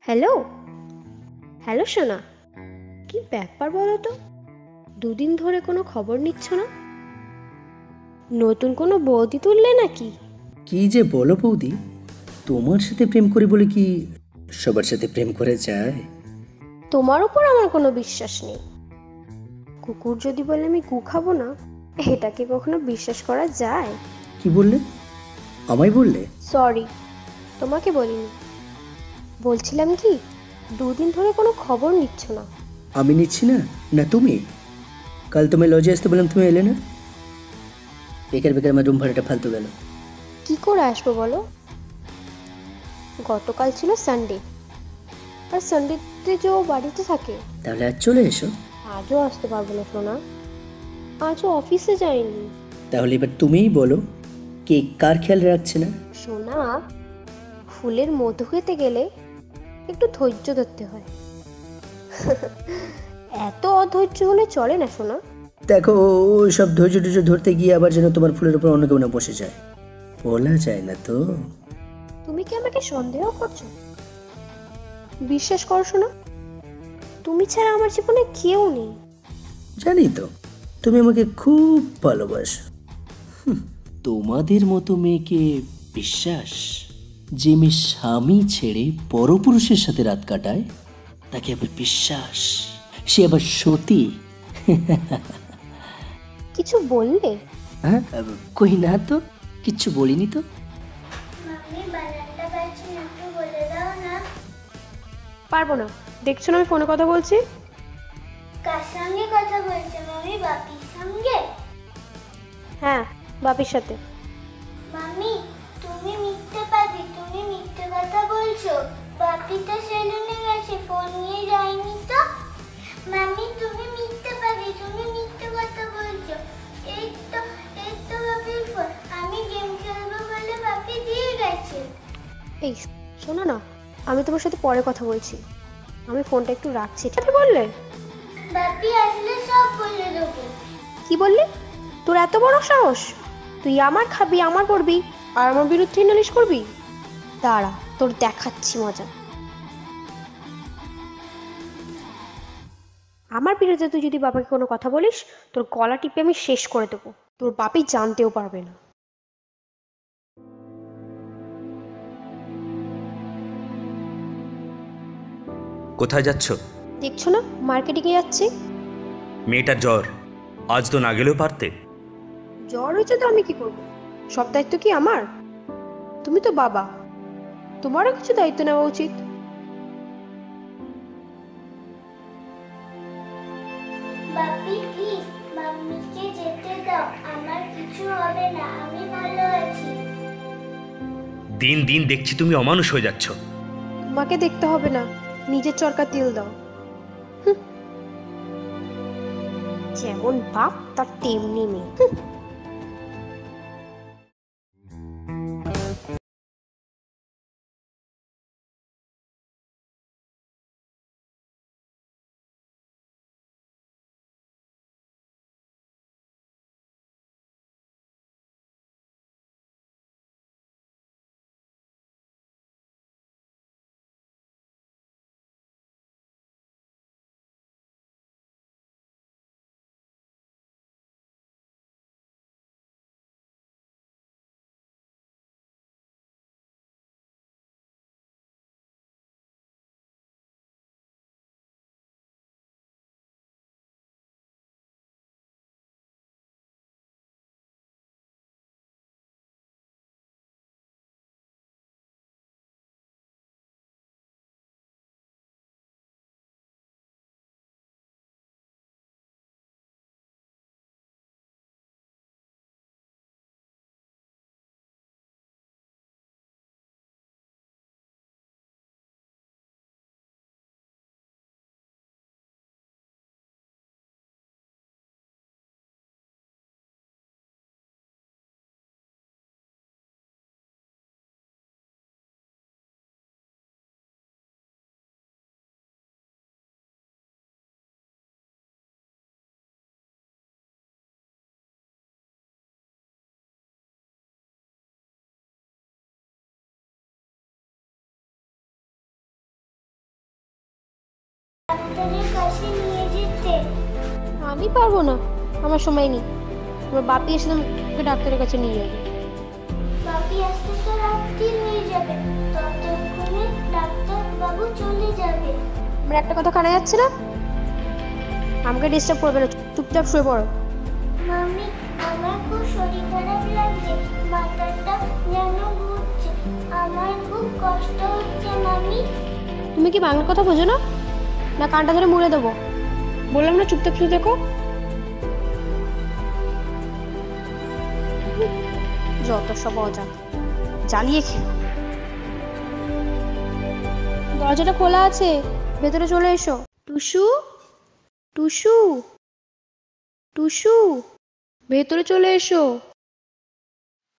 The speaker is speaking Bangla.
হ্যালো। হ্যালো সোনা, কি ব্যাপার বলো তো? দুদিন ধরে কোনো খবর নিচ্ছ না। নতুন কোনো বৌদি তুললে নাকি? কি যে বলো বৌদি, তোমার সাথে প্রেম করি বলে কি সবার সাথে প্রেম করে যায়? তোমার উপর আমার কোনো বিশ্বাস নেই। কুকুর যদি বলে আমি গু খাবো না, এটা কি কখনো বিশ্বাস করা যায়? কি বললে? আমায় বললে? সরি, তোমাকে বলিনি। বলছিলাম কি, দুদিন ধরে কোনো খবর নিচ্ছ না। আমি নিচ্ছি না? না তুমি? কাল তোমায় লজে আসতে বললাম, তুমি এলে না। বেকার বেকার আমার রুম ভাড়াটা ফালতু গেল। কি করে আসবো বলো? গতকাল ছিল সানডে, আর সানডেতে যে ও বাড়িতে থাকে। তাহলে আজ চলে এসো। আজও আসতে পারবো না সোনা, আজও অফিসে যাইনি। তাহলে এবার তুমিই বলো, কে কার খেয়াল রাখছে না? সোনা, ফুলের মধু খেতে গেলে একটু ধৈর্য ধরতে হয়। এত অধৈর্য হলে চলে না সোনা। দেখো, ও সব ধৈর্য টৈর্য ধরতে গিয়ে আবার যেন তোমার ফুলের উপর অন্য কেউ না বসে যায়। বলা যায় না তো। তুমি কি আমাকে সন্দেহ করছো? বিশ্বাস করো সোনা, তুমি ছাড়া আমার জীবনে কেউ নেই। জানি তো, তুমি আমাকে খুব ভালোবাসো। তোমাদের মতো মেয়েকে বিশ্বাস? যে মেয়ে স্বামী ছেড়ে পরপুরুষের সাথে রাত কাটায়, তাকে আবার বিশ্বাস? সে আবার সতী? কিছু বললে? হ্যাঁ, কই না তো, কিচ্ছু বলিনি তো। মাম্মি বানানটা পারছি না, একটু বলে দাও না। পারবো না, দেখছো না আমি ফোনে কথা বলছি। কার সঙ্গে কথা বলছো মাম্মি? বাপির সঙ্গে? হ্যাঁ, বাপির সাথে। মাম্মি তুমি মিথ্যে পাবি, তুমি মিথ্যে কথা বলছো। বাপি তো সেলুনে গেছে, ফোন নিয়ে যায়নি তো। মাম্মি তুমি মিথ্যে পাবি, তুমি মিথ্যে কথা বলছো। এই তো এই তো বাপির ফোন, আমি গেম খেলবো বলে বাপি দিয়ে গেছে। এই শোনো না, আমি তোমার সাথে পরে কথা বলছি। আমি ফোনটা একটু রাখছি, ঠিক আছে? বললে বাপি আসলে সব বলে দেবো। কি বললি? তোর এত বড় সাহস? তুই আমার খাবি, আমার পড়বি, আর আমার বিরুদ্ধে নালিশ করবি? দাঁড়া, তোর দেখাচ্ছি মজা। আমার বিরুদ্ধে তুই যদি বাবাকে কোনো কথা বলিস, তোর গলা টিপে আমি শেষ করে দেবো। তোর বাপি জানতেও পারবে না। কোথায় যাচ্ছ? দেখছো না মার্কেটিংয়ে যাচ্ছি। মেয়েটার জ্বর, আজ তো না গেলেও পারতে। জ্বর হয়েছে তো আমি কি করবো? সব দায়িত্ব কি আমার? তুমি তো বাবা, তোমারও কিছু দায়িত্ব নেওয়া উচিত। বাপি প্লিজ মাম্মিকে যেতে দাও, আমার কিছু হবে না, আমি ভালো আছি। দিন দিন দেখছি তুমি অমানুষ হয়ে যাচ্ছ। তোমাকে দেখতে হবে না, নিজের চরকা তেল দাও। যেমন বাপ তার তেমনি মেয়ে। কাছে নিয়ে যেতে। আমি পারবো না, আমার সময় নেই। আমার বাপি এসে তোমাকে ডাক্তারের কাছে নিয়ে যাবে। বাপি আসতে তো রাত্রি হয়ে যাবে, ততক্ষণে ডাক্তার বাবু চলে যাবে। আমার একটা কথা কানে যাচ্ছে না, আমাকে ডিস্টার্ব করবে না, চুপচাপ শুয়ে পড়ো। মাম্মি, আমার খুব শরীর খারাপ লাগছে, মাথাটা যেন ঘুরছে, আমার খুব কষ্ট হচ্ছে মাম্মি। তুমি কি বাংলা কথা বোঝো না? না কানটা ধরে মুড়ে দেবো? বললাম না চুপচাপ শুয়ে দেখো। যত সব অজা জ্বালিয়ে খেলো। দরজাটা খোলা আছে, ভেতরে চলে এসো। টুসু, টুসু, টুসু, ভেতরে চলে এসো।